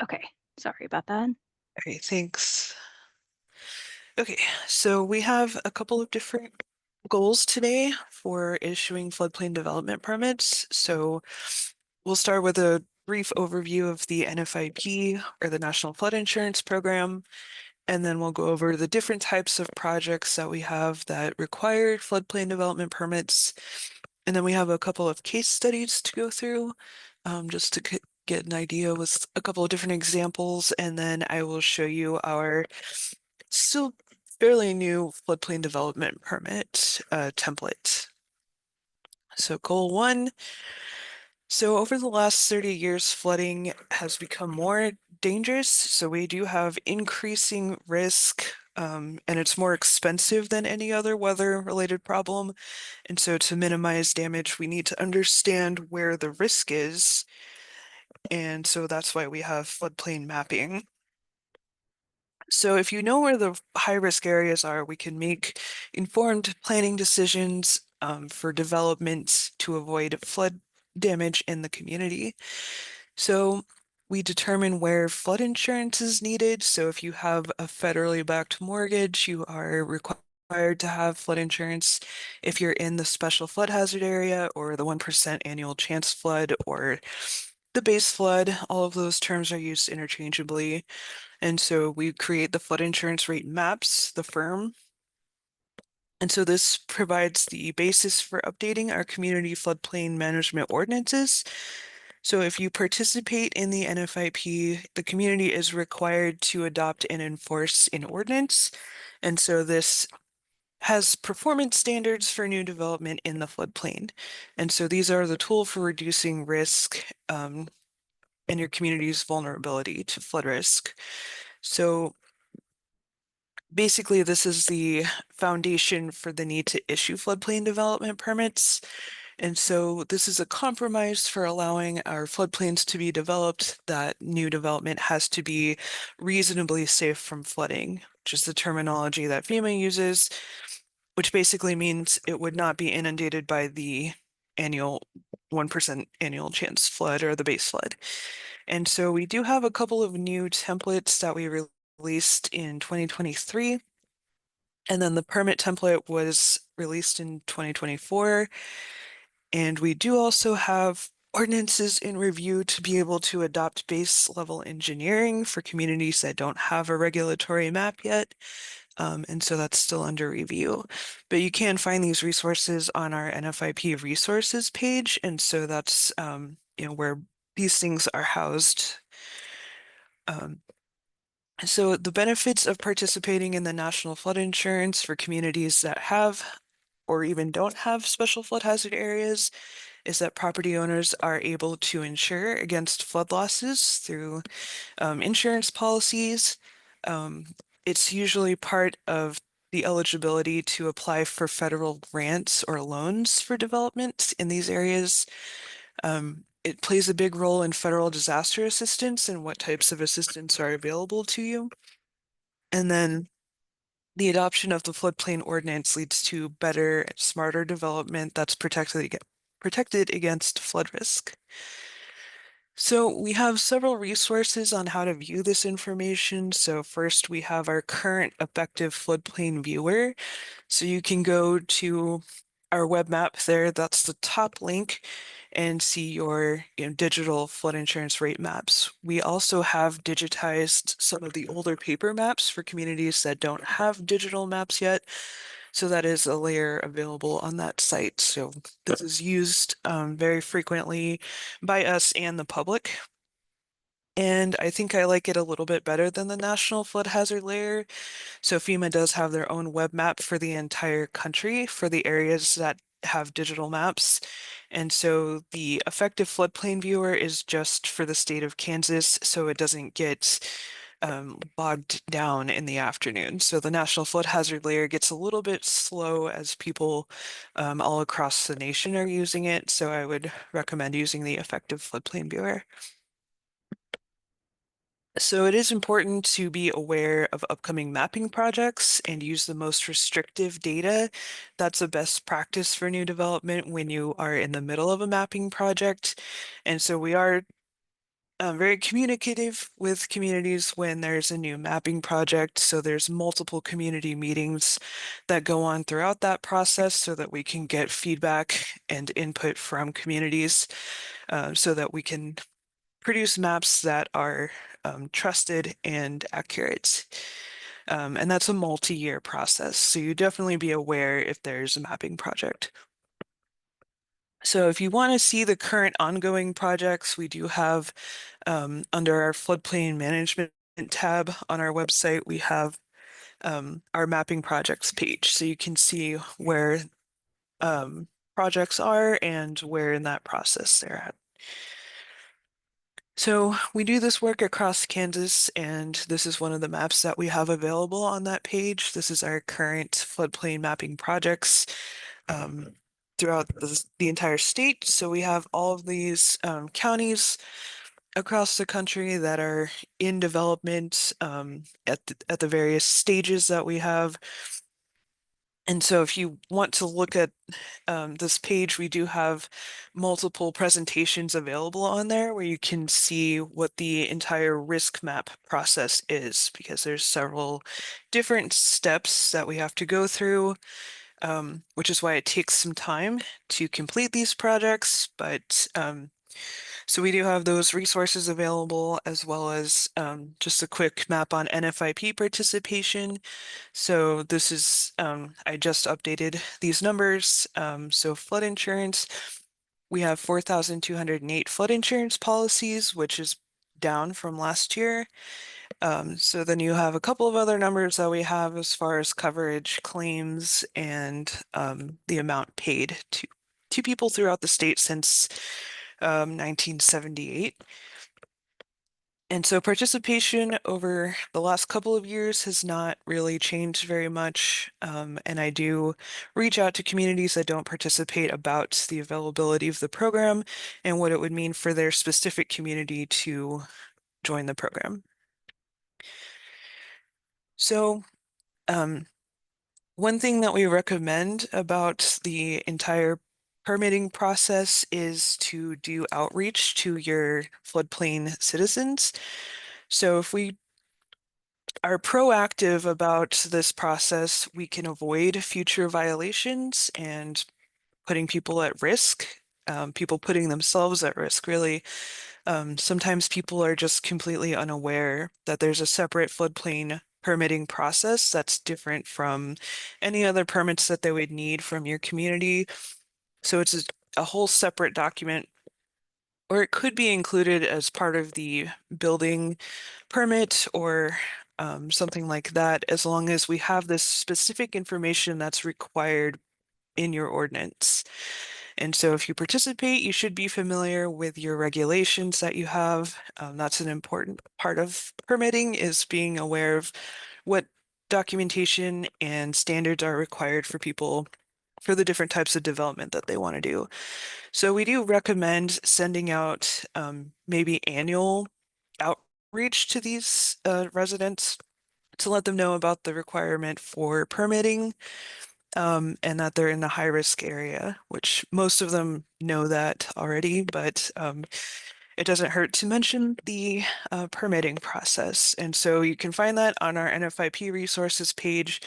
Okay, sorry about that. Okay, thanks. Okay, so we have a couple of different goals today for issuing floodplain development permits. So we'll start with a brief overview of the NFIP, or the National Flood Insurance Program, and then we'll go over the different types of projects that we have that require floodplain development permits. And then we have a couple of case studies to go through, just to get an idea with a couple of different examples. And then I will show you our still fairly new floodplain development permit template. So goal one. So over the last 30 years, flooding has become more dangerous. So we do have increasing risk, and it's more expensive than any other weather-related problem. And so to minimize damage, we need to understand where the risk is. And so that's why we have floodplain mapping. So if you know where the high-risk areas are, we can make informed planning decisions for development to avoid flood damage in the community. So we determine where flood insurance is needed. So if you have a federally backed mortgage, you are required to have flood insurance. If you're in the special flood hazard area or the 1% annual chance flood or the base flood, all of those terms are used interchangeably. And so we create the flood insurance rate maps, the firm. And so this provides the basis for updating our community floodplain management ordinances. So if you participate in the NFIP, the community is required to adopt and enforce an ordinance. And so this has performance standards for new development in the floodplain. And so these are the tool for reducing risk and your community's vulnerability to flood risk. So basically, this is the foundation for the need to issue floodplain development permits. And so this is a compromise for allowing our floodplains to be developed. That new development has to be reasonably safe from flooding, which is the terminology that FEMA uses, which basically means it would not be inundated by the annual 1% annual chance flood or the base flood. And so we do have a couple of new templates that we released in 2023. And then the permit template was released in 2024. And we do also have ordinances in review to be able to adopt base level engineering for communities that don't have a regulatory map yet. And so that's still under review. But you can find these resources on our NFIP resources page. And so that's where these things are housed. So the benefits of participating in the National Flood Insurance for communities that have or even don't have special flood hazard areas is that property owners are able to insure against flood losses through insurance policies. Um, it's usually part of the eligibility to apply for federal grants or loans for development in these areas. It plays a big role in federal disaster assistance and what types of assistance are available to you. And then the adoption of the floodplain ordinance leads to better, smarter development that's protected against flood risk. So we have several resources on how to view this information. So first we have our current effective floodplain viewer. So you can go to our web map there, that's the top link, and see your digital flood insurance rate maps. We also have digitized some of the older paper maps for communities that don't have digital maps yet. So that is a layer available on that site. So this is used very frequently by us and the public. And I think I like it a little bit better than the National Flood Hazard Layer. So FEMA does have their own web map for the entire country for the areas that have digital maps. And so the effective floodplain viewer is just for the state of Kansas, so it doesn't get bogged down in the afternoon. So the National Flood Hazard Layer gets a little bit slow as people all across the nation are using it. So I would recommend using the effective floodplain viewer. So it is important to be aware of upcoming mapping projects and use the most restrictive data. That's a best practice for new development when you are in the middle of a mapping project. And so we are very communicative with communities when there's a new mapping project. So there's multiple community meetings that go on throughout that process so that we can get feedback and input from communities so that we can produce maps that are trusted and accurate. And that's a multi-year process. So you definitely be aware if there's a mapping project. So if you want to see the current ongoing projects, we do have under our floodplain management tab on our website, we have our mapping projects page. So you can see where projects are and where in that process they're at. So we do this work across Kansas, and this is one of the maps that we have available on that page. This is our current floodplain mapping projects throughout the entire state. So we have all of these counties across the country that are in development at the various stages that we have. And so if you want to look at this page, we do have multiple presentations available on there where you can see what the entire risk map process is, because there's several different steps that we have to go through, which is why it takes some time to complete these projects. But so we do have those resources available, as well as just a quick map on NFIP participation. So this is, I just updated these numbers. So flood insurance, we have 4,208 flood insurance policies, which is down from last year. So then you have a couple of other numbers that we have as far as coverage, claims, and the amount paid to people throughout the state since 1978. And so participation over the last couple of years has not really changed very much. And I do reach out to communities that don't participate about the availability of the program and what it would mean for their specific community to join the program. So one thing that we recommend about the entire permitting process is to do outreach to your floodplain citizens. So if we are proactive about this process, we can avoid future violations and putting people at risk, people putting themselves at risk, really. Sometimes people are just completely unaware that there's a separate floodplain permitting process that's different from any other permits that they would need from your community. So it's a whole separate document, or it could be included as part of the building permit or something like that, as long as we have this specific information that's required in your ordinance. And so if you participate, you should be familiar with your regulations that you have. That's an important part of permitting, is being aware of what documentation and standards are required for people for the different types of development that they want to do. So we do recommend sending out maybe annual outreach to these residents to let them know about the requirement for permitting and that they're in a high risk area, which most of them know that already, but it doesn't hurt to mention the permitting process. And so you can find that on our NFIP resources page,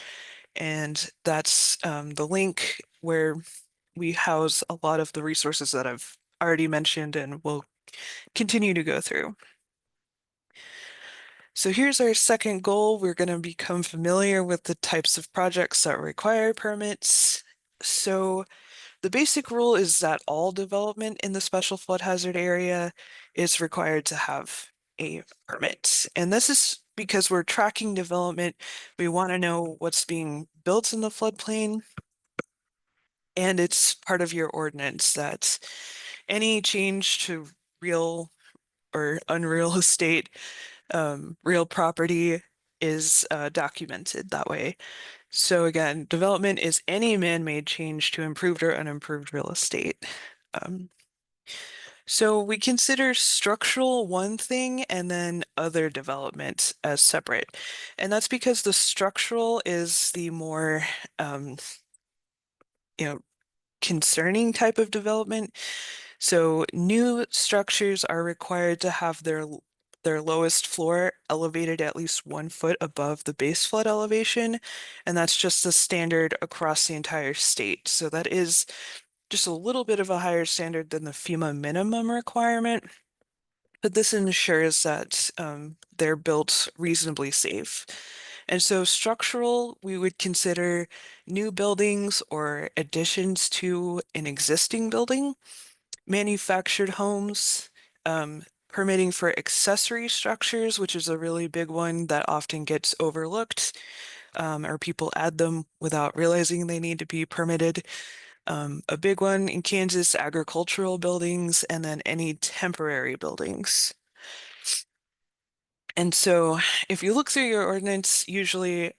and that's the link where we house a lot of the resources that I've already mentioned and will continue to go through. So here's our second goal. We're going to become familiar with the types of projects that require permits. So the basic rule is that all development in the special flood hazard area is required to have a permit. And this is because we're tracking development. We want to know what's being built in the floodplain, and it's part of your ordinance that any change to real or unreal estate, real property is documented that way. So again, development is any man-made change to improved or unimproved real estate. So we consider structural one thing and then other development as separate. And that's because the structural is the more, you know, concerning type of development. So new structures are required to have their lowest floor elevated at least 1 foot above the base flood elevation, and that's just the standard across the entire state. So that is just a little bit of a higher standard than the FEMA minimum requirement, but this ensures that they're built reasonably safe. And so structural, we would consider new buildings or additions to an existing building, manufactured homes, permitting for accessory structures, which is a really big one that often gets overlooked, or people add them without realizing they need to be permitted. A big one in Kansas, agricultural buildings, and then any temporary buildings. And so if you look through your ordinance, usually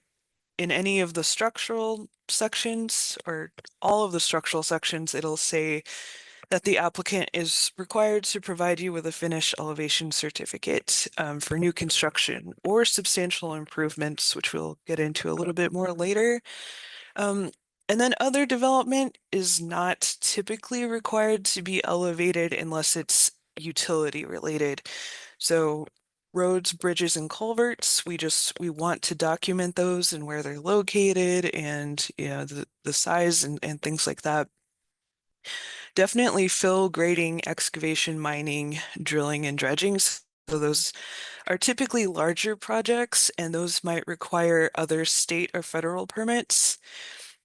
in any of the structural sections or all of the structural sections, it'll say that the applicant is required to provide you with a finished elevation certificate for new construction or substantial improvements, which we'll get into a little bit more later. Um, and then other development is not typically required to be elevated unless it's utility related. So roads, bridges, and culverts, we want to document those and where they're located and the size and things like that. Definitely fill, grading, excavation, mining, drilling, and dredging. So those are typically larger projects, and those might require other state or federal permits.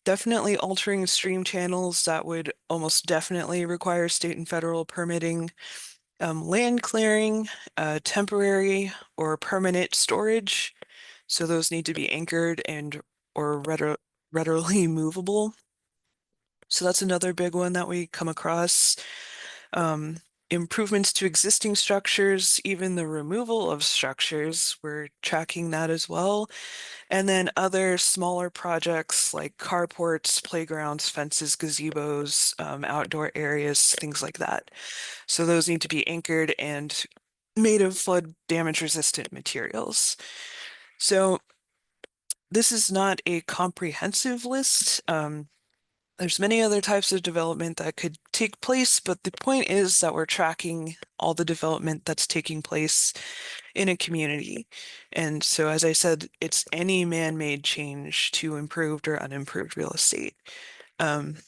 Definitely altering stream channels, that would almost definitely require state and federal permitting. Land clearing, temporary or permanent storage. So those need to be anchored and or readily movable. So that's another big one that we come across. Um, Improvements to existing structures, even the removal of structures, we're tracking that as well. And then other smaller projects like carports, playgrounds, fences, gazebos, outdoor areas, things like that. So those need to be anchored and made of flood damage resistant materials. So this is not a comprehensive list. There's many other types of development that could take place, but the point is that we're tracking all the development that's taking place in a community. And so, as I said, it's any man-made change to improved or unimproved real estate. Um,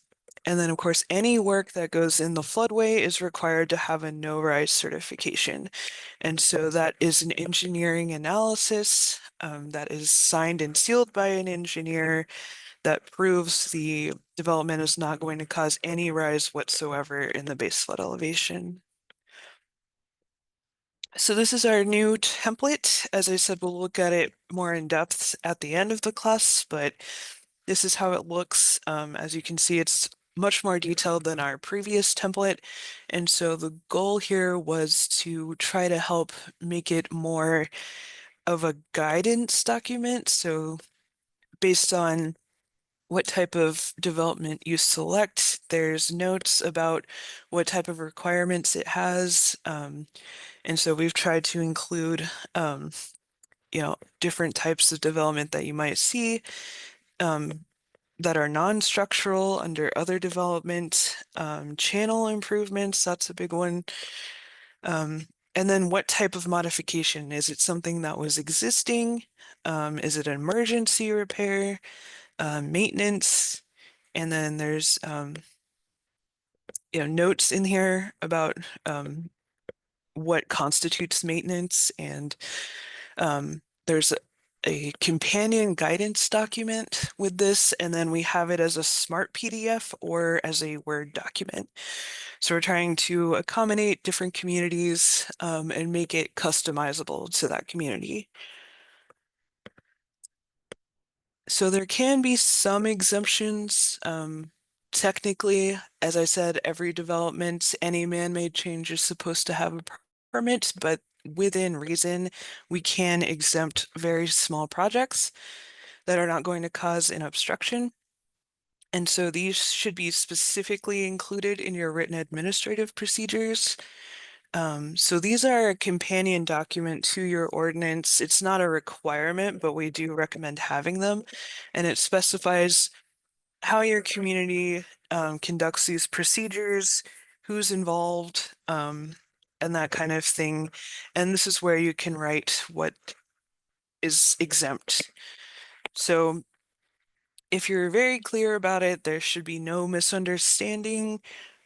and then, of course, any work that goes in the floodway is required to have a no-rise certification. And so that is an engineering analysis that is signed and sealed by an engineer that proves the development is not going to cause any rise whatsoever in the base flood elevation. So this is our new template. As I said, we'll look at it more in depth at the end of the class, but this is how it looks. As you can see, it's much more detailed than our previous template. And so the goal here was to try to help make it more of a guidance document. So based on what type of development you select, there's notes about what type of requirements it has. And so we've tried to include, different types of development that you might see that are non-structural under other development, channel improvements, that's a big one. And then what type of modification? Is it something that was existing? Is it an emergency repair, maintenance? And then there's notes in here about what constitutes maintenance, and there's a companion guidance document with this, and then we have it as a smart PDF or as a Word document. So we're trying to accommodate different communities and make it customizable to that community. So there can be some exemptions. Technically, as I said, every development, any man-made change is supposed to have a permit, but within reason, we can exempt very small projects that are not going to cause an obstruction. And so these should be specifically included in your written administrative procedures. So these are a companion document to your ordinance. It's not a requirement, but we do recommend having them. And it specifies how your community conducts these procedures, who's involved, and that kind of thing. And this is where you can write what is exempt. So if you're very clear about it, there should be no misunderstanding,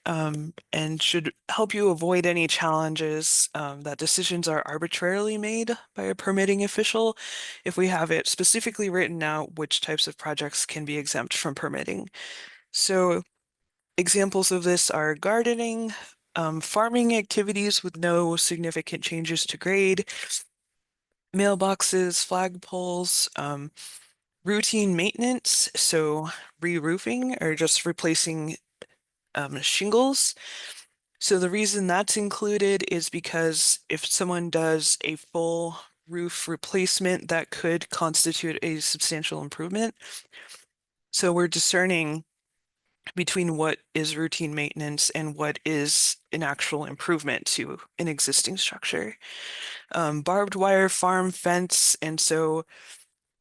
and should help you avoid any challenges that decisions are arbitrarily made by a permitting official if we have it specifically written out which types of projects can be exempt from permitting. So examples of this are gardening, farming activities with no significant changes to grade, mailboxes, flagpoles, routine maintenance, so re-roofing or just replacing shingles. So the reason that's included is because if someone does a full roof replacement, that could constitute a substantial improvement. So we're discerning between what is routine maintenance and what is an actual improvement to an existing structure. Barbed wire farm fence, and so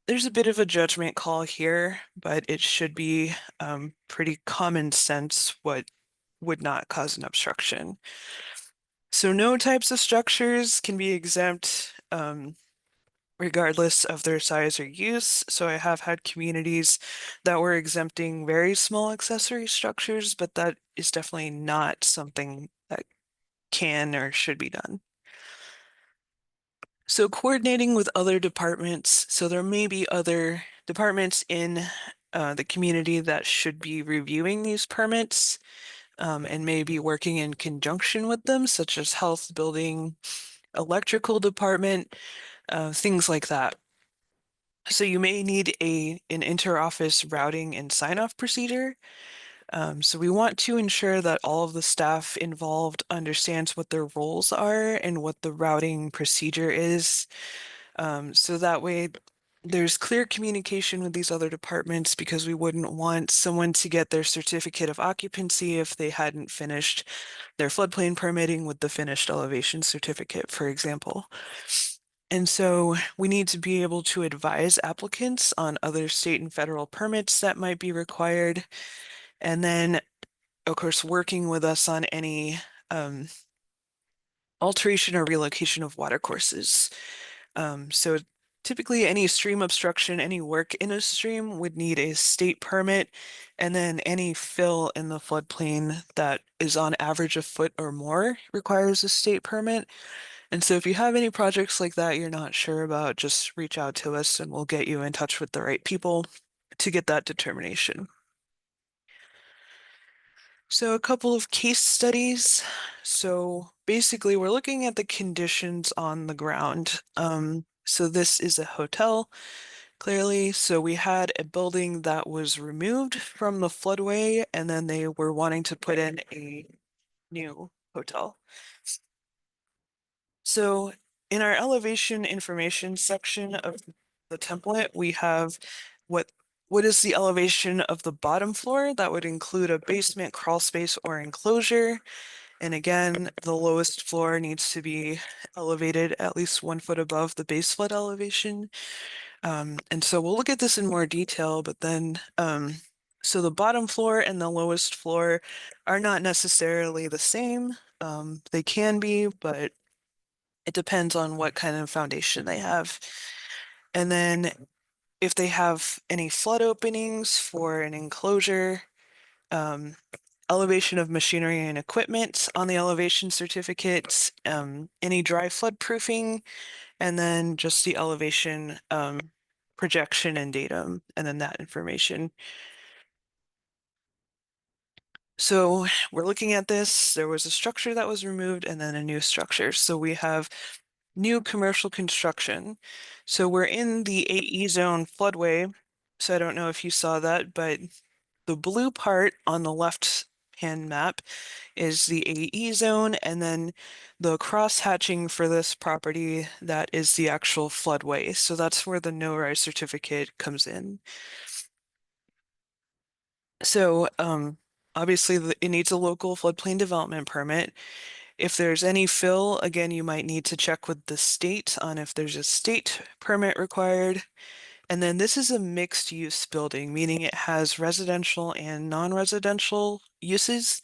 there's a bit of a judgment call here, but it should be pretty common sense what would not cause an obstruction. So no types of structures can be exempt regardless of their size or use. So I have had communities that were exempting very small accessory structures, but that is definitely not something that can or should be done. So coordinating with other departments. So there may be other departments in the community that should be reviewing these permits, and maybe working in conjunction with them, such as health, building, electrical department, things like that. So you may need an inter-office routing and sign-off procedure. So we want to ensure that all of the staff involved understands what their roles are and what the routing procedure is. So that way there's clear communication with these other departments, because we wouldn't want someone to get their certificate of occupancy if they hadn't finished their floodplain permitting with the finished elevation certificate, for example. And so we need to be able to advise applicants on other state and federal permits that might be required. And then, of course, working with us on any alteration or relocation of watercourses. So typically any stream obstruction, any work in a stream would need a state permit, and then any fill in the floodplain that is on average a foot or more requires a state permit. And so if you have any projects like that you're not sure about, just reach out to us and we'll get you in touch with the right people to get that determination. So a couple of case studies. So basically we're looking at the conditions on the ground. So this is a hotel, clearly. So we had a building that was removed from the floodway, and then they were wanting to put in a new hotel. So in our elevation information section of the template, we have what is the elevation of the bottom floor. That would include a basement, crawl space, or enclosure. And again, the lowest floor needs to be elevated at least 1 foot above the base flood elevation. And so we'll look at this in more detail, but then, so the bottom floor and the lowest floor are not necessarily the same. They can be, but it depends on what kind of foundation they have. And then if they have any flood openings for an enclosure, elevation of machinery and equipment on the elevation certificates, any dry flood proofing, and then just the elevation projection and datum, and then that information. So we're looking at this. There was a structure that was removed and then a new structure. So we have new commercial construction. So we're in the AE zone floodway. So I don't know if you saw that, but the blue part on the left hand map is the AE zone, and then the cross hatching for this property, that is the actual floodway. So that's where the no-rise certificate comes in. So obviously it needs a local floodplain development permit. If there's any fill, again, you might need to check with the state on if there's a state permit required. And then this is a mixed use building, meaning it has residential and non-residential uses.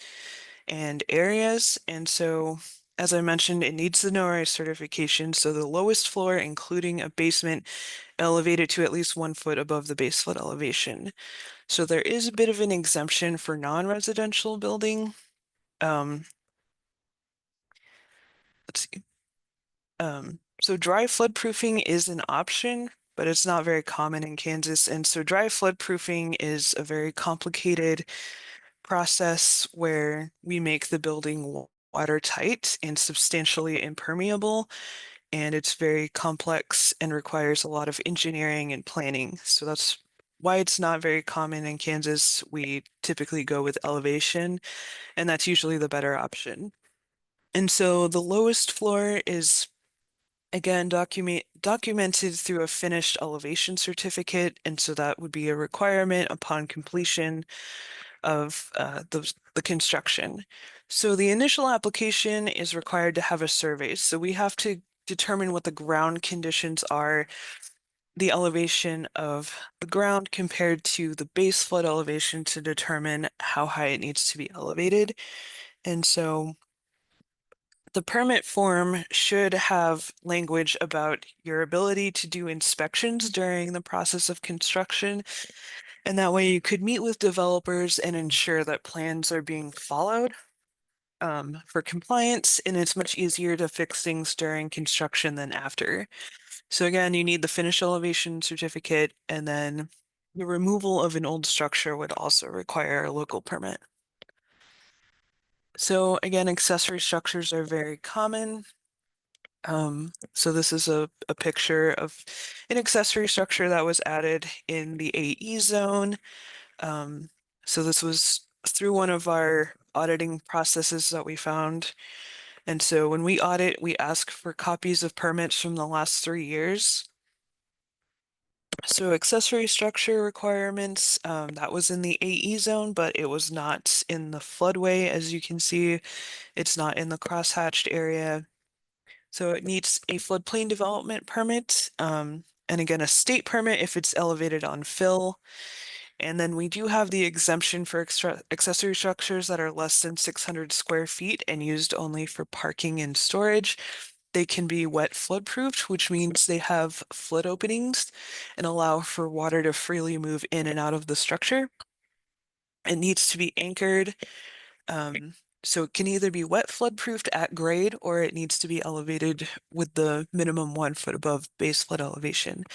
and areas. And so, as I mentioned, it needs the NORI certification. So the lowest floor, including a basement, elevated to at least 1 foot above the base flood elevation. So there is a bit of an exemption for non-residential building. Let's see. So dry floodproofing is an option, but it's not very common in Kansas. And so dry floodproofing is a very complicated process where we make the building watertight and substantially impermeable. And it's very complex and requires a lot of engineering and planning. So that's why it's not very common in Kansas. We typically go with elevation, and that's usually the better option. And so the lowest floor is again documented through a finished elevation certificate, and so that would be a requirement upon completion of the construction. So the initial application is required to have a survey. So we have to determine what the ground conditions are, the elevation of the ground compared to the base flood elevation to determine how high it needs to be elevated. And so the permit form should have language about your ability to do inspections during the process of construction. And that way you could meet with developers and ensure that plans are being followed for compliance. And it's much easier to fix things during construction than after. So again, you need the finished elevation certificate, and then the removal of an old structure would also require a local permit. So again, accessory structures are very common. So this is a picture of an accessory structure that was added in the AE zone. So this was through one of our auditing processes that we found. And so when we audit, we ask for copies of permits from the last 3 years. So accessory structure requirements, that was in the AE zone, but it was not in the floodway. As you can see, it's not in the crosshatched area. So it needs a floodplain development permit, and again, a state permit if it's elevated on fill. And then we do have the exemption for accessory structures that are less than 600 square feet and used only for parking and storage. They can be wet floodproofed, which means they have flood openings and allow for water to freely move in and out of the structure. It needs to be anchored. So it can either be wet floodproofed at grade, or it needs to be elevated with the minimum 1 foot above base flood elevation.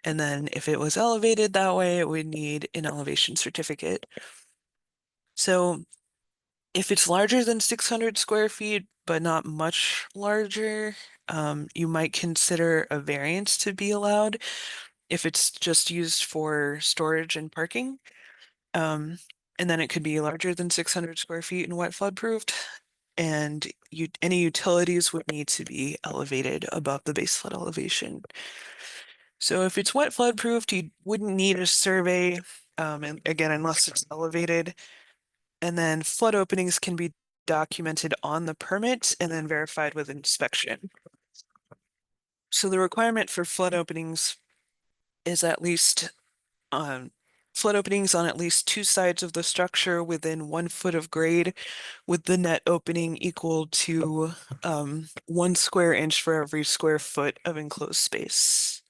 And then if it was elevated that way, it would need an elevation certificate. So if it's larger than 600 square feet, but not much larger, you might consider a variance to be allowed if it's just used for storage and parking. And then it could be larger than 600 square feet and wet flood proofed. And any utilities would need to be elevated above the base flood elevation. So if it's wet flood proofed, you wouldn't need a survey, and again, unless it's elevated. And then flood openings can be documented on the permit and then verified with inspection. So the requirement for flood openings is at least flood openings on at least 2 sides of the structure within 1 foot of grade, with the net opening equal to 1 square inch for every square foot of enclosed space.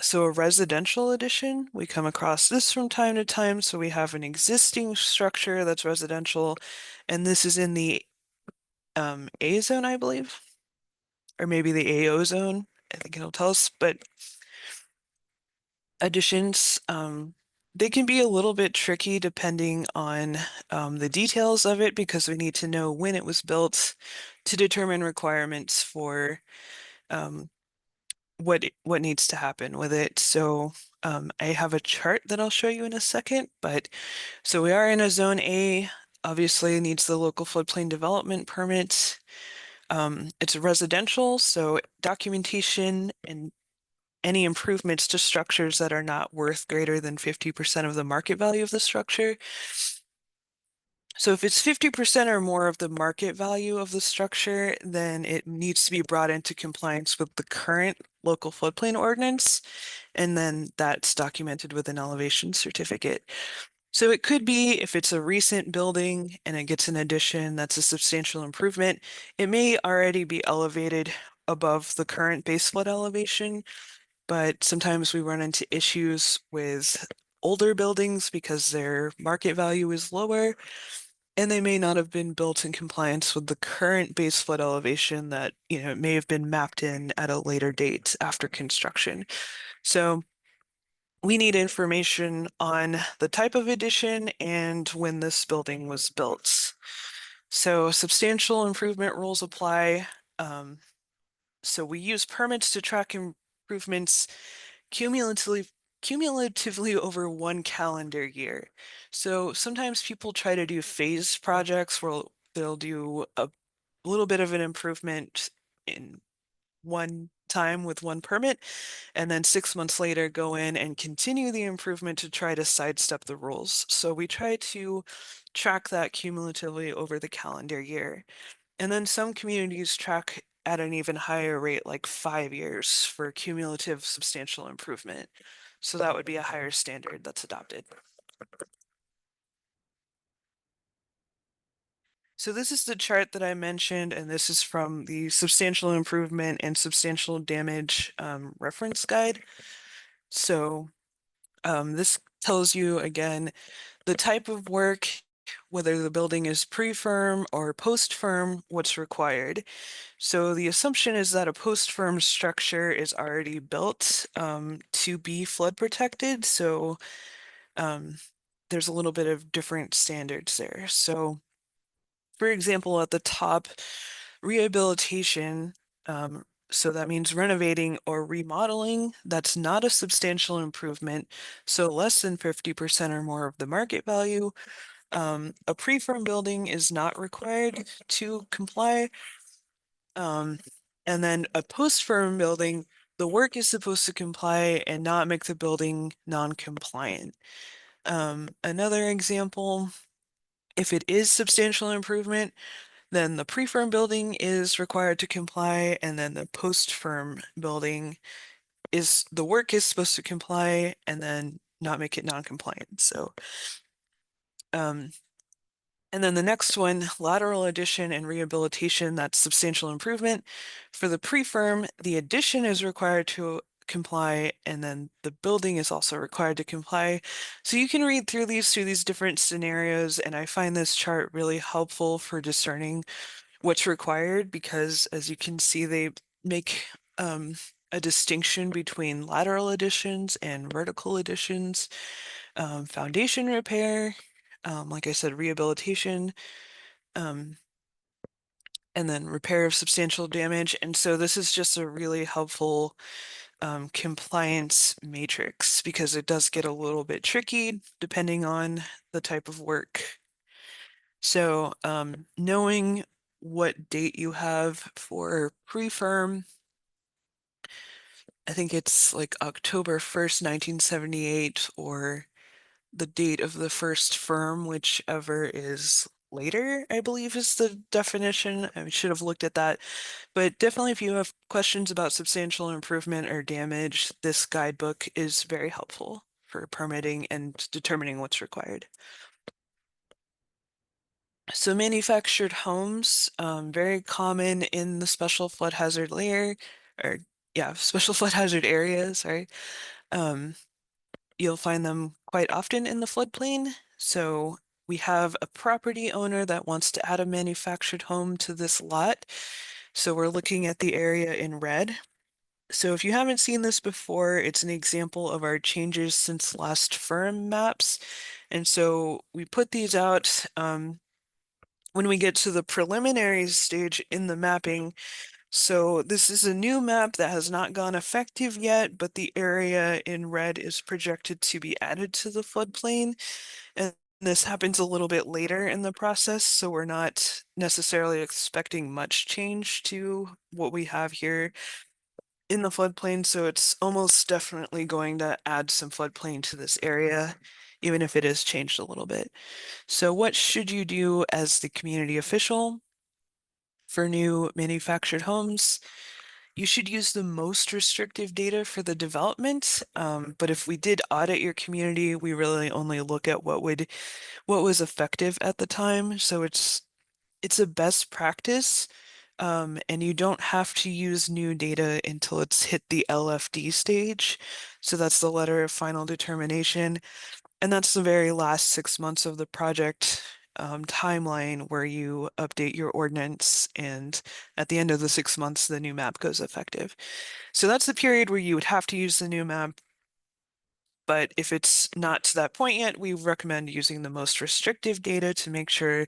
So a residential addition, we come across this from time to time. So we have an existing structure that's residential, and this is in the A zone, I believe, or maybe the AO zone. I think it'll tell us, but additions, they can be a little bit tricky depending on the details of it, because we need to know when it was built to determine requirements for what needs to happen with it. So I have a chart that I'll show you in a second, but so we are in a zone A, obviously needs the local floodplain development permit. It's residential, so documentation and any improvements to structures that are not worth greater than 50% of the market value of the structure. So if it's 50% or more of the market value of the structure, then it needs to be brought into compliance with the current local floodplain ordinance, and then that's documented with an elevation certificate. So it could be if it's a recent building and it gets an addition that's a substantial improvement, it may already be elevated above the current base flood elevation, but sometimes we run into issues with older buildings because their market value is lower and they may not have been built in compliance with the current base flood elevation that, it may have been mapped in at a later date after construction. So we need information on the type of addition and when this building was built. So substantial improvement rules apply. Um, so we use permits to track improvements cumulatively cumulatively over one calendar year. So sometimes people try to do phased projects where they'll do a little bit of an improvement in one time with one permit, and then 6 months later go in and continue the improvement to try to sidestep the rules. So we try to track that cumulatively over the calendar year. And then some communities track at an even higher rate, like 5 years for cumulative substantial improvement. So that would be a higher standard that's adopted. So this is the chart that I mentioned, and this is from the Substantial Improvement and Substantial Damage reference guide. So this tells you again the type of work, whether the building is pre-firm or post-firm, what's required. So the assumption is that a post-firm structure is already built to be flood protected. So um, there's a little bit of different standards there. So for example, at the top, rehabilitation, so that means renovating or remodeling. That's not a substantial improvement. So less than 50% or more of the market value. A pre-firm building is not required to comply. Um, and then a post-firm building, the work is supposed to comply and not make the building non-compliant. Another example, if it is substantial improvement, then the pre-firm building is required to comply, and then the post-firm building is the work is supposed to comply and then not make it non-compliant. So, um, and then the next one, lateral addition and rehabilitation, that's substantial improvement. For the pre-firm, the addition is required to comply, and then the building is also required to comply. So you can read through these different scenarios, and I find this chart really helpful for discerning what's required because as you can see, they make a distinction between lateral additions and vertical additions, foundation repair, like I said, rehabilitation, um, and then repair of substantial damage. And so this is just a really helpful compliance matrix because it does get a little bit tricky depending on the type of work. So knowing what date you have for pre-firm, I think it's like October 1st, 1978, or the date of the first firm, whichever is later, I believe is the definition. I should have looked at that. But definitely if you have questions about substantial improvement or damage, this guidebook is very helpful for permitting and determining what's required. So manufactured homes, very common in the special flood hazard layer, or yeah, special flood hazard area, sorry. Um, you'll find them quite often in the floodplain. So we have a property owner that wants to add a manufactured home to this lot. So we're looking at the area in red. So if you haven't seen this before, it's an example of our changes since last firm maps. And so we put these out when we get to the preliminary stage in the mapping. So this is a new map that has not gone effective yet, but the area in red is projected to be added to the floodplain. And this happens a little bit later in the process, so we're not necessarily expecting much change to what we have here in the floodplain. So it's almost definitely going to add some floodplain to this area, even if it is changed a little bit. So what should you do as the community official for new manufactured homes? You should use the most restrictive data for the development, but if we did audit your community, we really only look at what was effective at the time. So it's a best practice, and you don't have to use new data until it's hit the LFD stage. So that's the letter of final determination. And that's the very last 6 months of the project timeline where you update your ordinance. And at the end of the 6 months, the new map goes effective. So that's the period where you would have to use the new map. But if it's not to that point yet, we recommend using the most restrictive data to make sure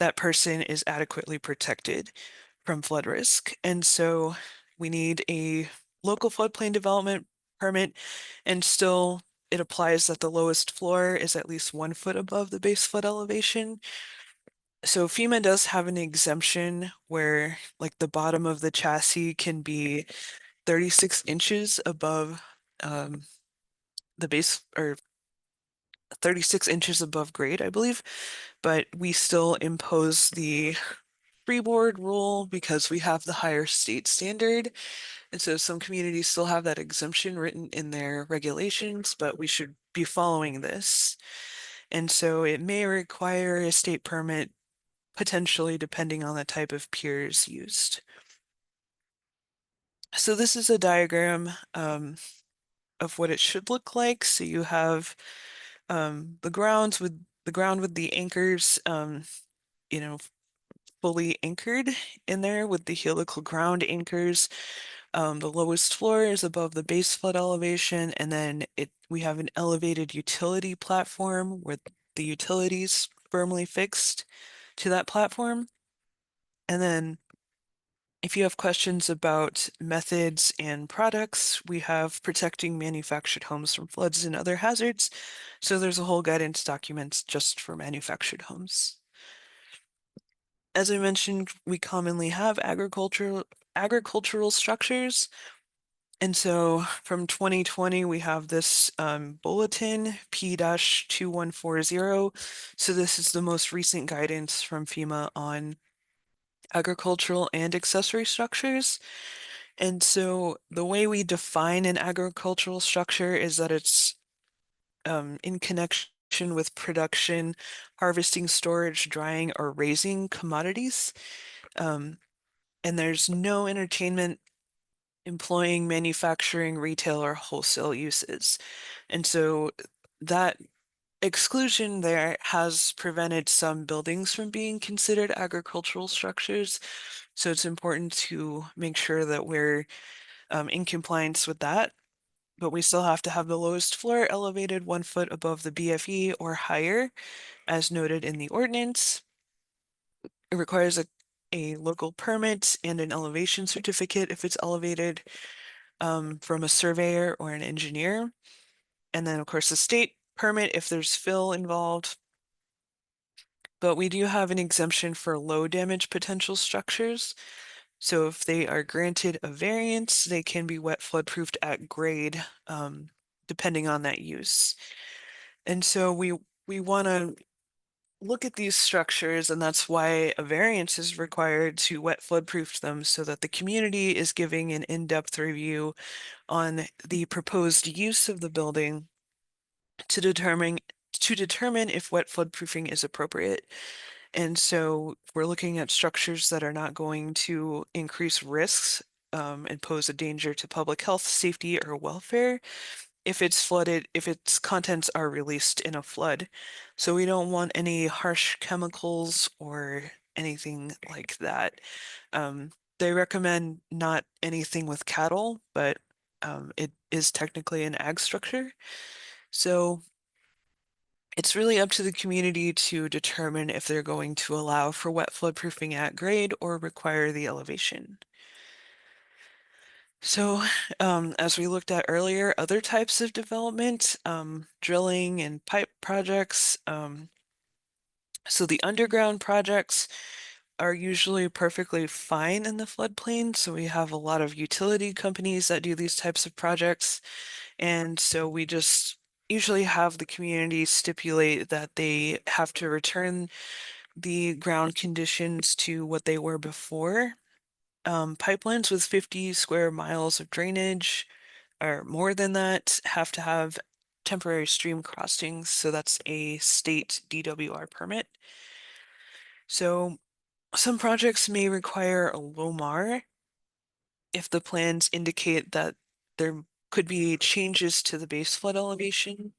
that person is adequately protected from flood risk. And so we need a local floodplain development permit, and still it applies that the lowest floor is at least 1 foot above the base flood elevation. So FEMA does have an exemption where like the bottom of the chassis can be 36 inches above um, the base, or 36 inches above grade, I believe, but we still impose the freeboard rule because we have the higher state standard. And so some communities still have that exemption written in their regulations, but we should be following this. And so it may require a state permit, potentially depending on the type of piers used. So this is a diagram of what it should look like. So you have the ground with the anchors, you know, fully anchored in there with the helical ground anchors. The lowest floor is above the base flood elevation, and then we have an elevated utility platform where the utilities firmly fixed to that platform. And then if you have questions about methods and products, we have protecting manufactured homes from floods and other hazards. So there's a whole guidance document just for manufactured homes. As I mentioned, we commonly have agricultural structures. And so from 2020, we have this bulletin P-2140. So this is the most recent guidance from FEMA on agricultural and accessory structures. And so the way we define an agricultural structure is that it's in connection with production, harvesting, storage, drying, or raising commodities. Um, and there's no entertainment, employing, manufacturing, retail, or wholesale uses. And so that exclusion there has prevented some buildings from being considered agricultural structures. So it's important to make sure that we're in compliance with that. But we still have to have the lowest floor elevated 1 foot above the BFE or higher, as noted in the ordinance. It requires a local permit and an elevation certificate if it's elevated from a surveyor or an engineer. And then, of course, the state permit if there's fill involved. But we do have an exemption for low damage potential structures. So if they are granted a variance, they can be wet flood proofed at grade, depending on that use. And so we want to look at these structures, and that's why a variance is required to wet flood proof them so that the community is giving an in-depth review on the proposed use of the building to determine if wet flood proofing is appropriate. And so we're looking at structures that are not going to increase risks and pose a danger to public health, safety, or welfare if it's flooded, if its contents are released in a flood. So we don't want any harsh chemicals or anything like that. They recommend not anything with cattle, but it is technically an ag structure. So it's really up to the community to determine if they're going to allow for wet flood proofing at grade or require the elevation. So, as we looked at earlier, other types of development, drilling and pipe projects. So the underground projects are usually perfectly fine in the floodplain. So we have a lot of utility companies that do these types of projects. And so we just usually have the community stipulate that they have to return the ground conditions to what they were before. Pipelines with 50 square miles of drainage or more than that have to have temporary stream crossings, so that's a state DWR permit. So some projects may require a LOMAR if the plans indicate that there could be changes to the base flood elevation.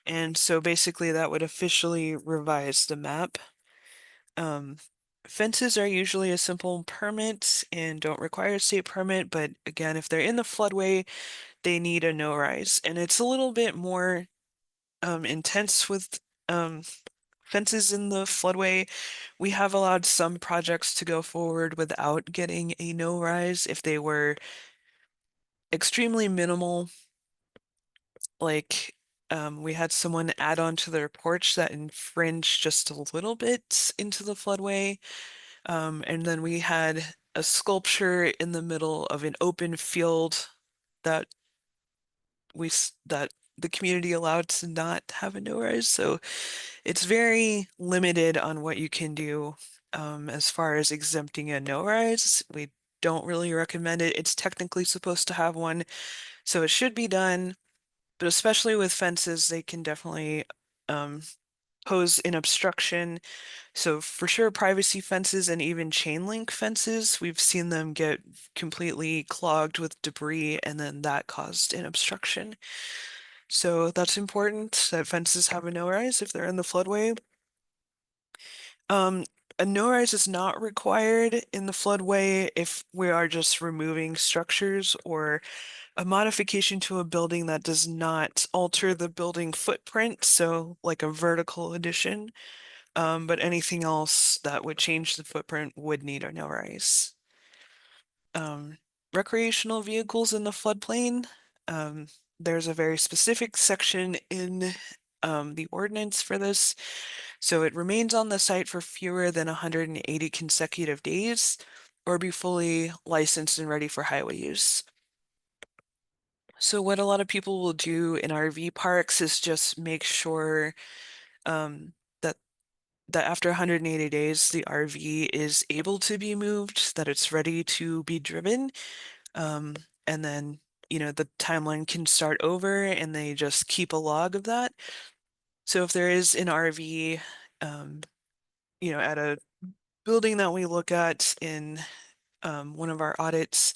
And so basically that would officially revise the map. Um, Fences are usually a simple permit and don't require a state permit, but again, if they're in the floodway, they need a no rise. And it's a little bit more intense with fences in the floodway. We have allowed some projects to go forward without getting a no rise if they were extremely minimal. Like we had someone add on to their porch that infringed just a little bit into the floodway. And then we had a sculpture in the middle of an open field that that the community allowed to not have a no rise. So it's very limited on what you can do as far as exempting a no rise. We don't really recommend it. It's technically supposed to have one, so it should be done. But especially with fences, they can definitely um, pose an obstruction. So for sure, privacy fences and even chain link fences, we've seen them get completely clogged with debris, and then that caused an obstruction. So that's important that fences have a no rise if they're in the floodway. Um, a no rise is not required in the floodway if we are just removing structures or a modification to a building that does not alter the building footprint, so like a vertical addition. But anything else that would change the footprint would need a no rise. Um, Recreational vehicles in the floodplain. Um, there's a very specific section in the ordinance for this. So it remains on the site for fewer than 180 consecutive days or be fully licensed and ready for highway use. So what a lot of people will do in RV parks is just make sure um, that after 180 days, the RV is able to be moved, that it's ready to be driven. Um, and then, the timeline can start over and they just keep a log of that. So if there is an RV, um, at a building that we look at in one of our audits,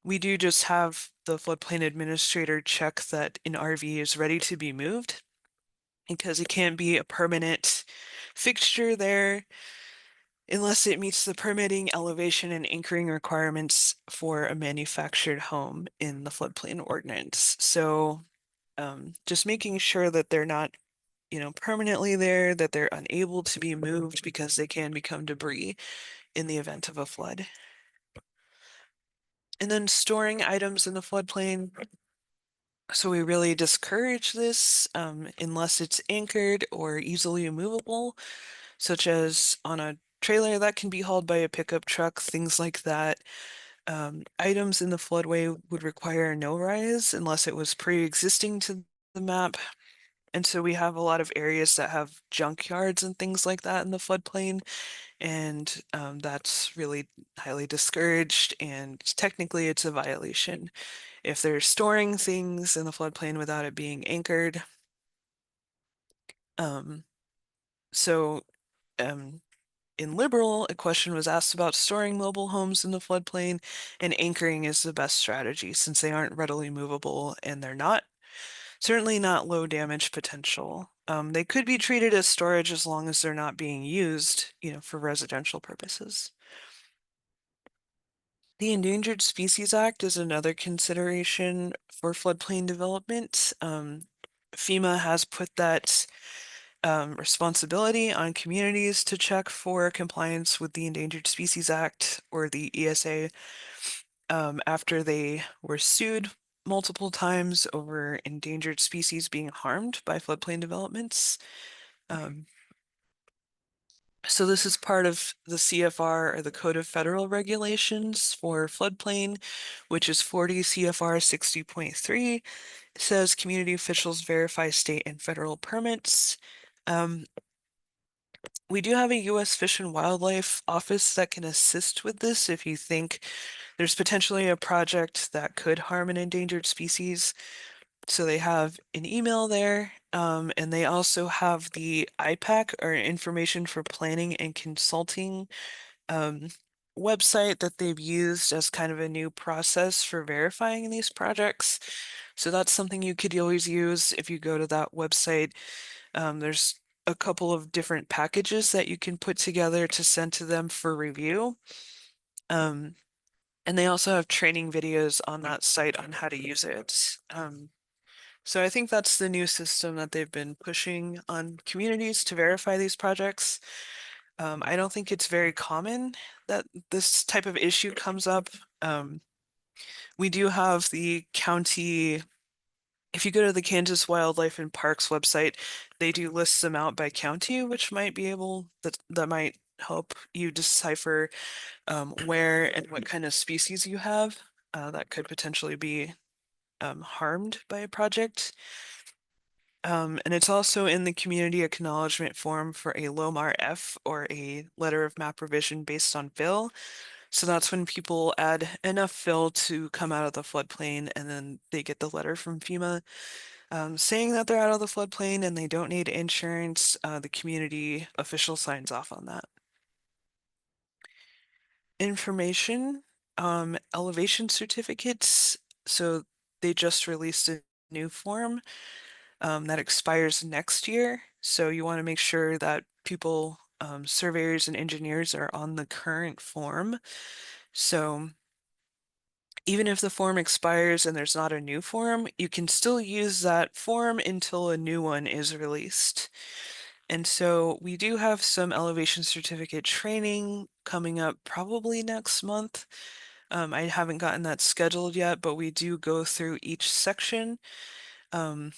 we do just have the floodplain administrator check that an RV is ready to be moved because it can't be a permanent fixture there unless it meets the permitting, elevation, and anchoring requirements for a manufactured home in the floodplain ordinance. So just making sure that they're not, permanently there, that they're unable to be moved because they can become debris in the event of a flood. And then storing items in the floodplain. So we really discourage this unless it's anchored or easily movable, such as on a trailer that can be hauled by a pickup truck, things like that. Items in the floodway would require a no rise unless it was pre-existing to the map. And so we have a lot of areas that have junkyards and things like that in the floodplain. And that's really highly discouraged. And technically, it's a violation if they're storing things in the floodplain without it being anchored. Um, so um, in Liberal, a question was asked about storing mobile homes in the floodplain, and anchoring is the best strategy since they aren't readily movable and they're certainly not low damage potential. They could be treated as storage as long as they're not being used, for residential purposes. The Endangered Species Act is another consideration for floodplain development. FEMA has put that responsibility on communities to check for compliance with the Endangered Species Act or the ESA after they were sued multiple times over endangered species being harmed by floodplain developments. Um, so this is part of the CFR or the Code of Federal Regulations for floodplain, which is 40 CFR 60.3. It says community officials verify state and federal permits. Um, We do have a U.S. Fish and Wildlife Office that can assist with this if you think there's potentially a project that could harm an endangered species. So they have an email there, and they also have the IPAC, or Information for Planning and Consulting, um, website that they've used as kind of a new process for verifying these projects. So that's something you could always use if you go to that website. There's a couple of different packages that you can put together to send to them for review. Um, and they also have training videos on that site on how to use it. So I think that's the new system that they've been pushing on communities to verify these projects. I don't think it's very common that this type of issue comes up. Um, we do have the county, if you go to the Kansas Wildlife and Parks website, they do list them out by county, which might be able, that might help you decipher where and what kind of species you have that could potentially be harmed by a project. And it's also in the community acknowledgement form for a LOMAR F, or a letter of map revision based on fill. So that's when people add enough fill to come out of the floodplain, and then they get the letter from FEMA saying that they're out of the floodplain and they don't need insurance. The community official signs off on that. Information, elevation certificates. So they just released a new form that expires next year. So you want to make sure that people, surveyors and engineers, are on the current form. So even if the form expires and there's not a new form, you can still use that form until a new one is released. And so we do have some elevation certificate training coming up probably next month. I haven't gotten that scheduled yet, but we do go through each section. Um,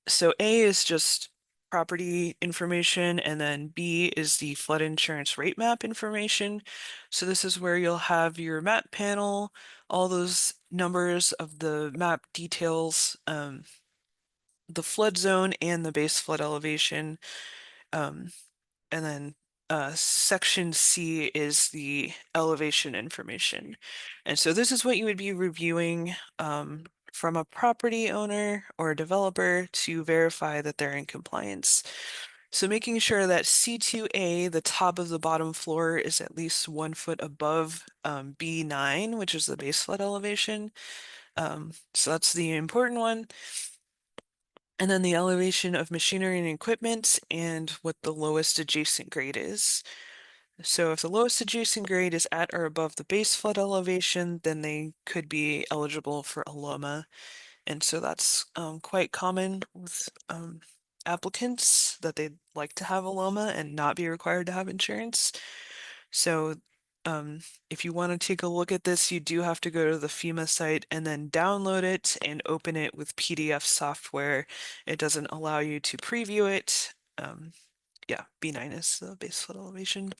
so A is just property information, and then B is the flood insurance rate map information. So this is where you'll have your map panel, all those numbers of the map details, the flood zone and the base flood elevation. Um, and then section C is the elevation information. And so this is what you would be reviewing from a property owner or a developer to verify that they're in compliance. So making sure that C2A, the top of the bottom floor, is at least 1 foot above B9, which is the base flood elevation. So that's the important one. And then the elevation of machinery and equipment, and what the lowest adjacent grade is. So if the lowest adjacent grade is at or above the base flood elevation, then they could be eligible for a LOMA. And so that's quite common with applicants, that they'd like to have a LOMA and not be required to have insurance. So if you want to take a look at this, you do have to go to the FEMA site and then download it and open it with PDF software. It doesn't allow you to preview it. Yeah, B9 is the base flood elevation.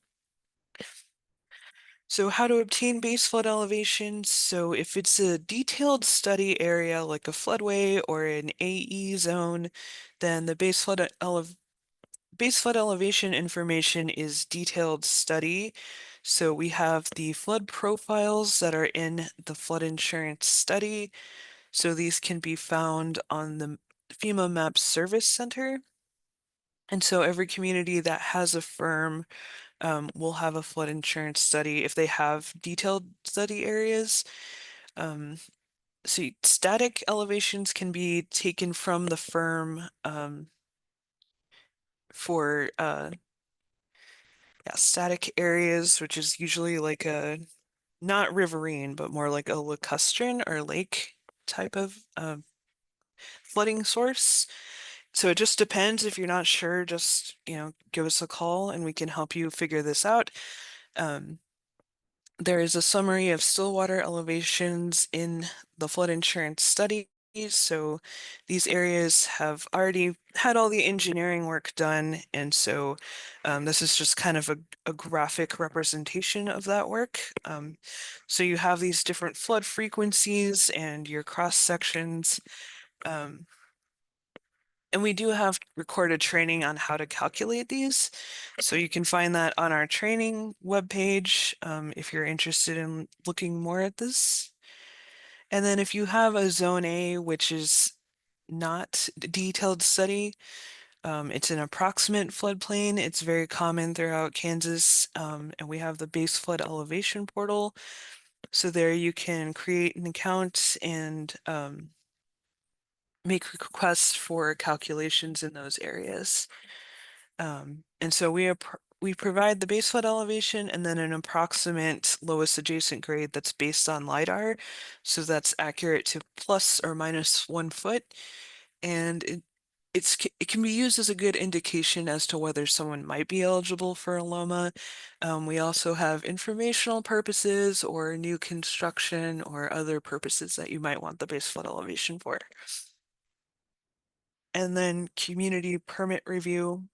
So how to obtain base flood elevation. So if it's a detailed study area like a floodway or an AE zone, then the base flood elevation information is detailed study. So we have the flood profiles that are in the flood insurance study. So these can be found on the FEMA Map Service Center. And so every community that has a firm will have a flood insurance study if they have detailed study areas. So static elevations can be taken from the firm for yeah, static areas, which is usually like a, not riverine, but more like a lacustrine or lake type of flooding source. So it just depends. If you're not sure, just, give us a call and we can help you figure this out. There is a summary of still water elevations in the flood insurance studies. So these areas have already had all the engineering work done. And so this is just kind of a graphic representation of that work. So you have these different flood frequencies and your cross sections. And we do have recorded training on how to calculate these. So you can find that on our training webpage if you're interested in looking more at this. And then if you have a Zone A, which is not a detailed study, it's an approximate floodplain. It's very common throughout Kansas, and we have the base flood elevation portal. So there you can create an account and make requests for calculations in those areas. And so we provide the base flood elevation and then an approximate lowest adjacent grade that's based on LiDAR. So that's accurate to plus or minus 1 foot. And it can be used as a good indication as to whether someone might be eligible for a LOMA. We also have informational purposes or new construction or other purposes that you might want the base flood elevation for. And then community permit review.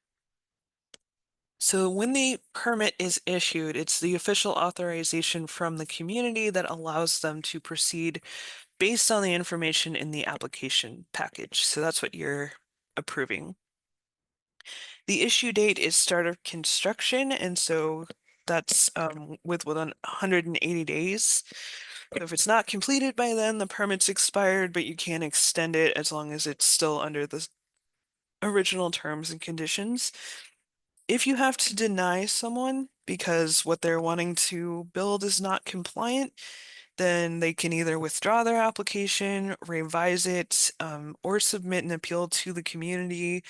So when the permit is issued, it's the official authorization from the community that allows them to proceed based on the information in the application package. So that's what you're approving. The issue date is start of construction, and so that's within 180 days. So if it's not completed by then, the permit's expired, but you can extend it as long as it's still under the original terms and conditions. If you have to deny someone because what they're wanting to build is not compliant, then they can either withdraw their application, revise it, or submit an appeal to the community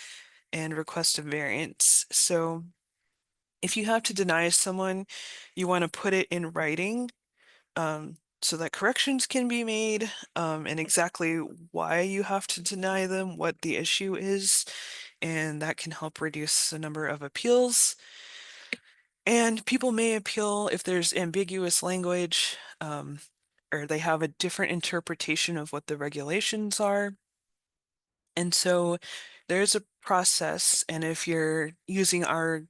and request a variance. So if you have to deny someone, you want to put it in writing so that corrections can be made and exactly why you have to deny them, what the issue is, and that can help reduce the number of appeals. And people may appeal if there's ambiguous language or they have a different interpretation of what the regulations are. And so there's a process, and if you're using our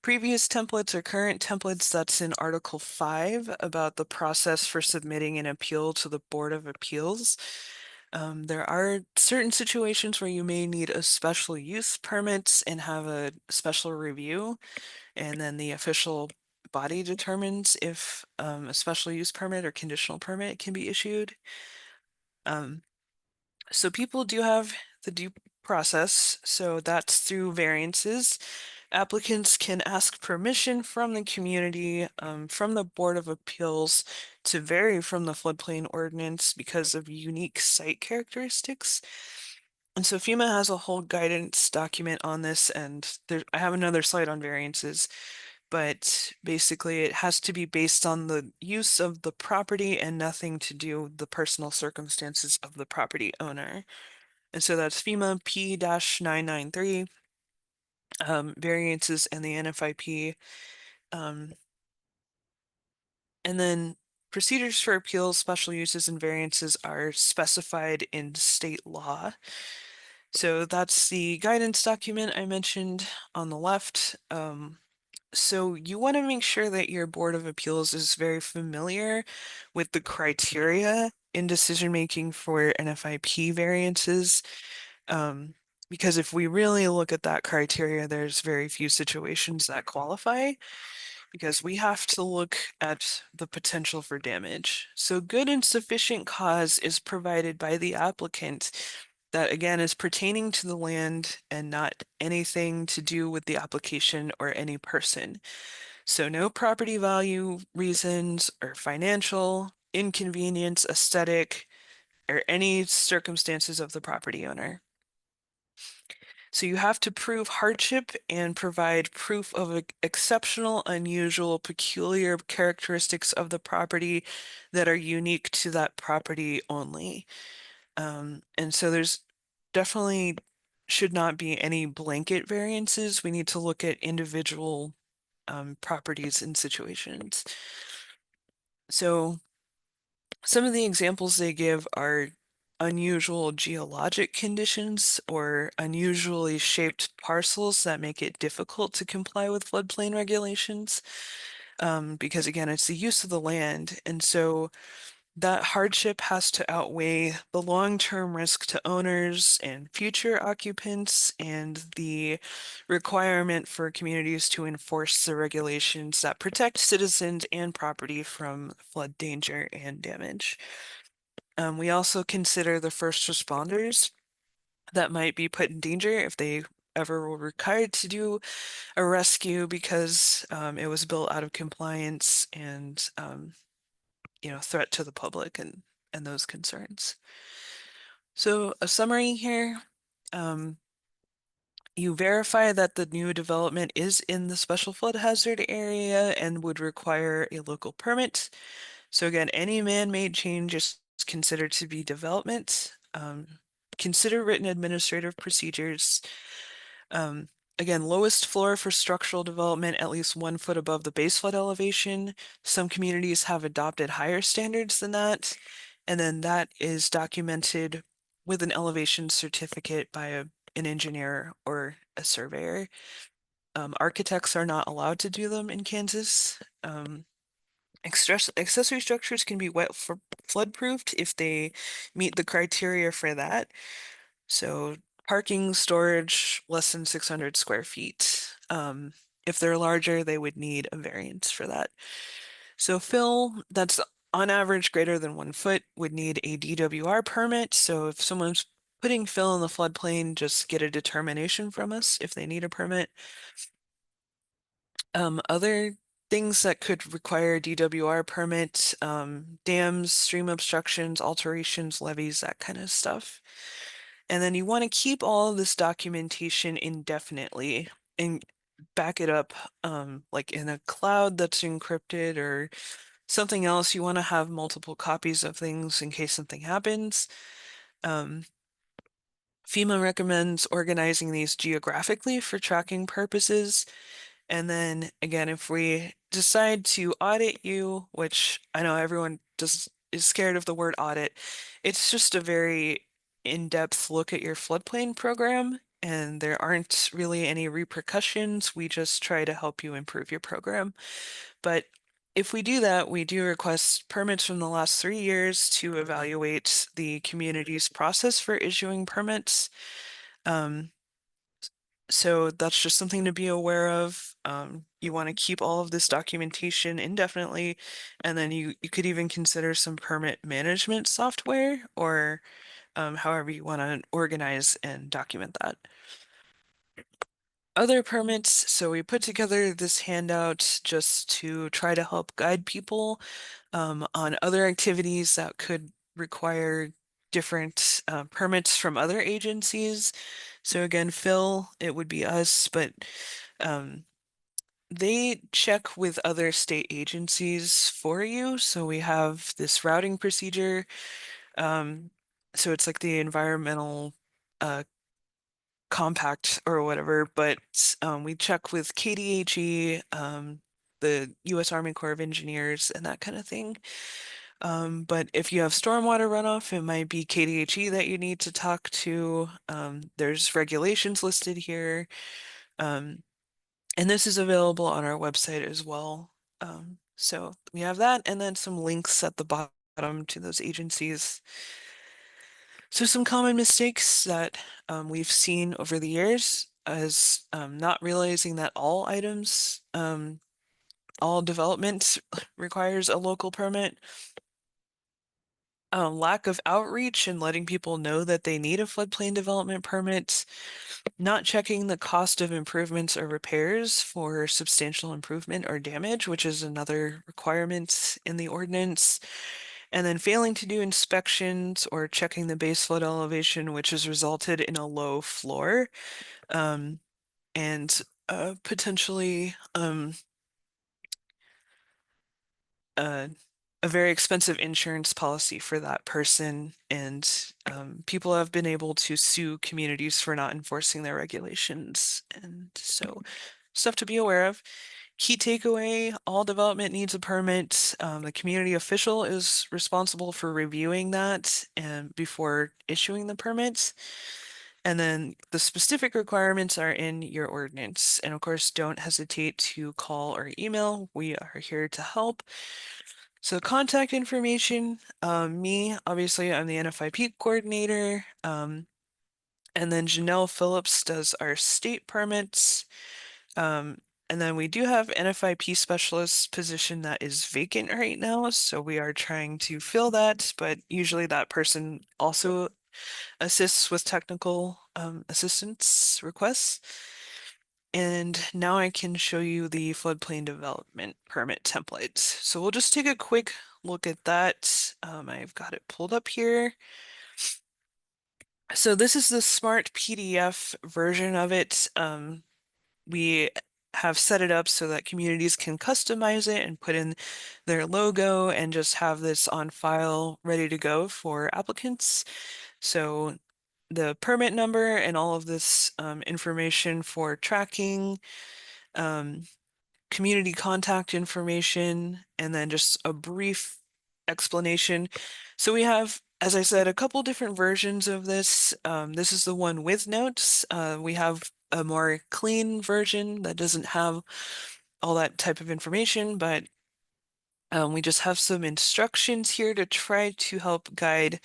previous templates or current templates, that's in Article 5 about the process for submitting an appeal to the Board of Appeals. There are certain situations where you may need a special use permit and have a special review, and then the official body determines if a special use permit or conditional permit can be issued. So people do have the due process, so that's through variances. Applicants can ask permission from the community, from the Board of Appeals to vary from the floodplain ordinance because of unique site characteristics. And so FEMA has a whole guidance document on this, and I have another slide on variances, but basically it has to be based on the use of the property and nothing to do with the personal circumstances of the property owner. And so that's FEMA P-993, variances and the NFIP. And then procedures for appeals, special uses, and variances are specified in state law. So that's the guidance document I mentioned on the left. So you want to make sure that your Board of Appeals is very familiar with the criteria in decision making for NFIP variances. Because if we really look at that criteria, there's very few situations that qualify because we have to look at the potential for damage. So good and sufficient cause is provided by the applicant that again is pertaining to the land and not anything to do with the application or any person. So no property value reasons or financial, inconvenience, aesthetic, or any circumstances of the property owner. So you have to prove hardship and provide proof of exceptional, unusual, peculiar characteristics of the property that are unique to that property only. And so there's definitely should not be any blanket variances. We need to look at individual properties and situations. So some of the examples they give are unusual geologic conditions or unusually shaped parcels that make it difficult to comply with floodplain regulations. Because again, it's the use of the land. And so that hardship has to outweigh the long-term risk to owners and future occupants and the requirement for communities to enforce the regulations that protect citizens and property from flood danger and damage. We also consider the first responders that might be put in danger if they ever were required to do a rescue because it was built out of compliance and threat to the public and those concerns. So a summary here, um, you verify that the new development is in the special flood hazard area and would require a local permit. So again, any man-made change is considered to be development. Consider written administrative procedures. Um, Again, lowest floor for structural development at least 1 foot above the base flood elevation. Some communities have adopted higher standards than that. And then that is documented with an elevation certificate by an engineer or a surveyor. Architects are not allowed to do them in Kansas. Accessory structures can be wet for flood-proofed if they meet the criteria for that. So parking, storage, less than 600 square feet. If they're larger, they would need a variance for that. So fill, that's on average greater than 1 foot, would need a DWR permit. So if someone's putting fill in the floodplain, just get a determination from us if they need a permit. Other things that could require DWR permit, dams, stream obstructions, alterations, levees, that kind of stuff. And then you want to keep all of this documentation indefinitely and back it up like in a cloud that's encrypted or something else. You want to have multiple copies of things in case something happens. Um, FEMA recommends organizing these geographically for tracking purposes. And then again, if we decide to audit you, which I know everyone just is scared of the word audit, it's just a very in-depth look at your floodplain program, and there aren't really any repercussions. We just try to help you improve your program. But if we do that, we do request permits from the last 3 years to evaluate the community's process for issuing permits. Um, so that's just something to be aware of. You want to keep all of this documentation indefinitely, and then you could even consider some permit management software or however you want to organize and document that. Other permits, so we put together this handout just to try to help guide people on other activities that could require different permits from other agencies. So again, Phil, it would be us, but um, they check with other state agencies for you. So we have this routing procedure. Um, so it's like the environmental uh, compact or whatever, but we check with KDHE, the U.S. Army Corps of Engineers, and that kind of thing. But if you have stormwater runoff, it might be KDHE that you need to talk to. There's regulations listed here. And this is available on our website as well. So we have that, and then some links at the bottom to those agencies. So some common mistakes that we've seen over the years is not realizing that all items, all development requires a local permit. Lack of outreach and letting people know that they need a floodplain development permit, not checking the cost of improvements or repairs for substantial improvement or damage, which is another requirement in the ordinance, and then failing to do inspections or checking the base flood elevation, which has resulted in a low floor, and potentially uh, a very expensive insurance policy for that person. And people have been able to sue communities for not enforcing their regulations. And so stuff to be aware of. Key takeaway, all development needs a permit. The community official is responsible for reviewing that and before issuing the permits. And then the specific requirements are in your ordinance. And of course, don't hesitate to call or email. We are here to help. So contact information, me, obviously, I'm the NFIP coordinator. And then Janelle Phillips does our state permits. Um, and then we do have NFIP specialist position that is vacant right now, so we are trying to fill that, but usually that person also assists with technical assistance requests. And now I can show you the floodplain development permit template. So we'll just take a quick look at that. I've got it pulled up here. So this is the smart PDF version of it. We have set it up so that communities can customize it and put in their logo and just have this on file ready to go for applicants. So the permit number and all of this information for tracking, um, community contact information, and then just a brief explanation. So we have, as I said, a couple different versions of this. This is the one with notes. We have a more clean version that doesn't have all that type of information, but we just have some instructions here to try to help guide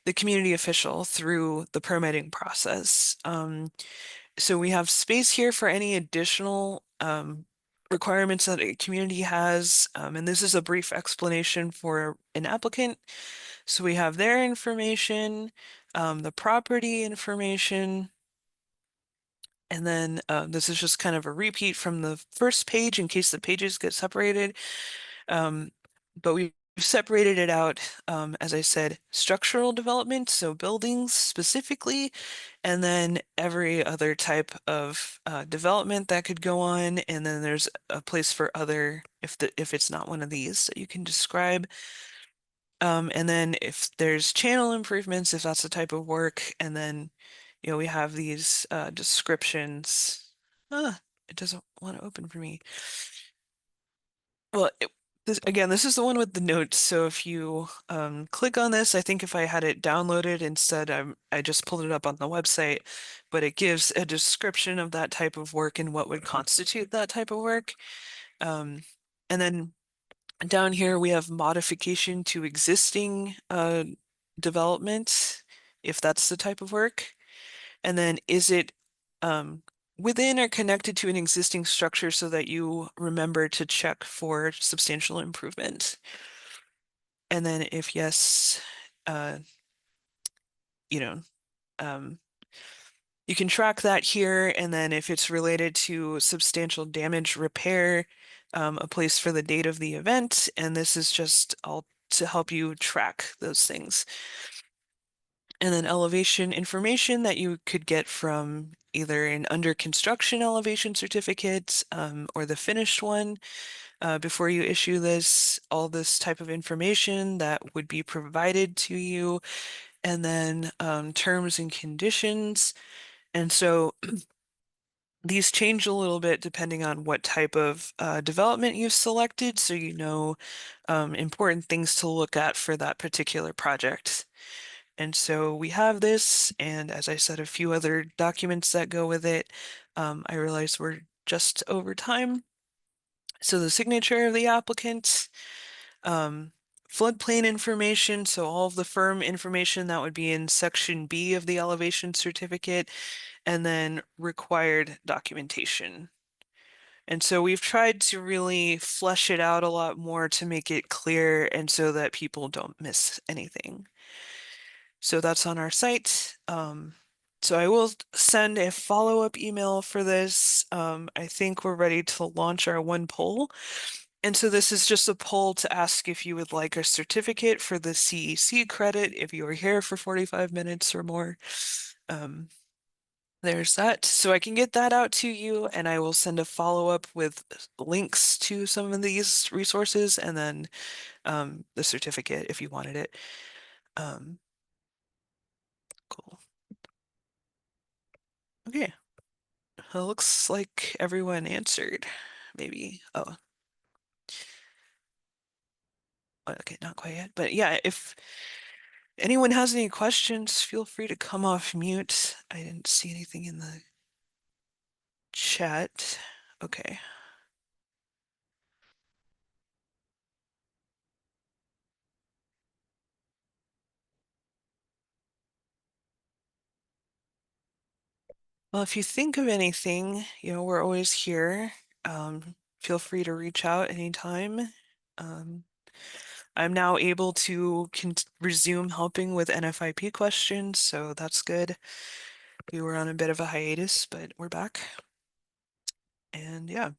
the community official through the permitting process. So we have space here for any additional requirements that a community has, and this is a brief explanation for an applicant. So we have their information, the property information, and then this is just kind of a repeat from the first page in case the pages get separated. But we've separated it out, as I said, structural development, so buildings specifically, and then every other type of development that could go on. And then there's a place for other, if it's not one of these that you can describe. And then if there's channel improvements, if that's the type of work, and then, we have these descriptions. It doesn't want to open for me. Well, this is the one with the notes. So if you click on this, I think if I had it downloaded instead, I just pulled it up on the website, but it gives a description of that type of work and what would constitute that type of work. And then down here we have modification to existing development, if that's the type of work. And then is it within or connected to an existing structure so that you remember to check for substantial improvement. And then if yes, uh, you know, um, you can track that here. And then if it's related to substantial damage repair, a place for the date of the event. And this is just all to help you track those things. And then elevation information that you could get from either an under construction elevation certificate or the finished one before you issue this, all this type of information that would be provided to you, and then terms and conditions. And so these change a little bit depending on what type of development you've selected, so you know important things to look at for that particular project. And so we have this, and as I said, a few other documents that go with it. I realize we're just over time. So the signature of the applicant, um, floodplain information, so all of the firm information that would be in section B of the elevation certificate, and then required documentation. And so we've tried to really flesh it out a lot more to make it clear and so that people don't miss anything. So that's on our site. So I will send a follow-up email for this. I think we're ready to launch our one poll. And so this is just a poll to ask if you would like a certificate for the CEC credit if you are here for 45 minutes or more. There's that. So I can get that out to you, and I will send a follow-up with links to some of these resources and then the certificate if you wanted it. Cool. Okay. It looks like everyone answered. Maybe. Oh, okay, not quite yet. But yeah, if anyone has any questions, feel free to come off mute. I didn't see anything in the chat. Okay. Well, if you think of anything, we're always here. Feel free to reach out anytime. Um, I'm now able to resume helping with NFIP questions, so that's good. We were on a bit of a hiatus, but we're back. And yeah.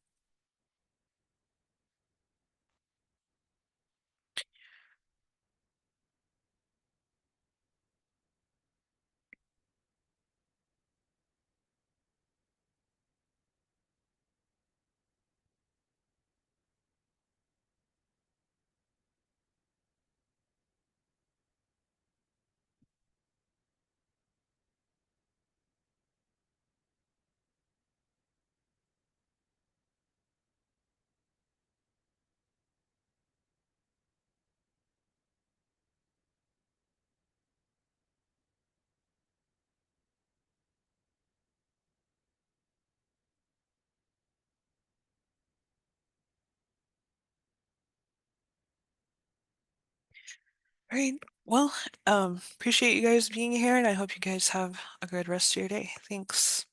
All right. Well, appreciate you guys being here, and I hope you guys have a good rest of your day. Thanks.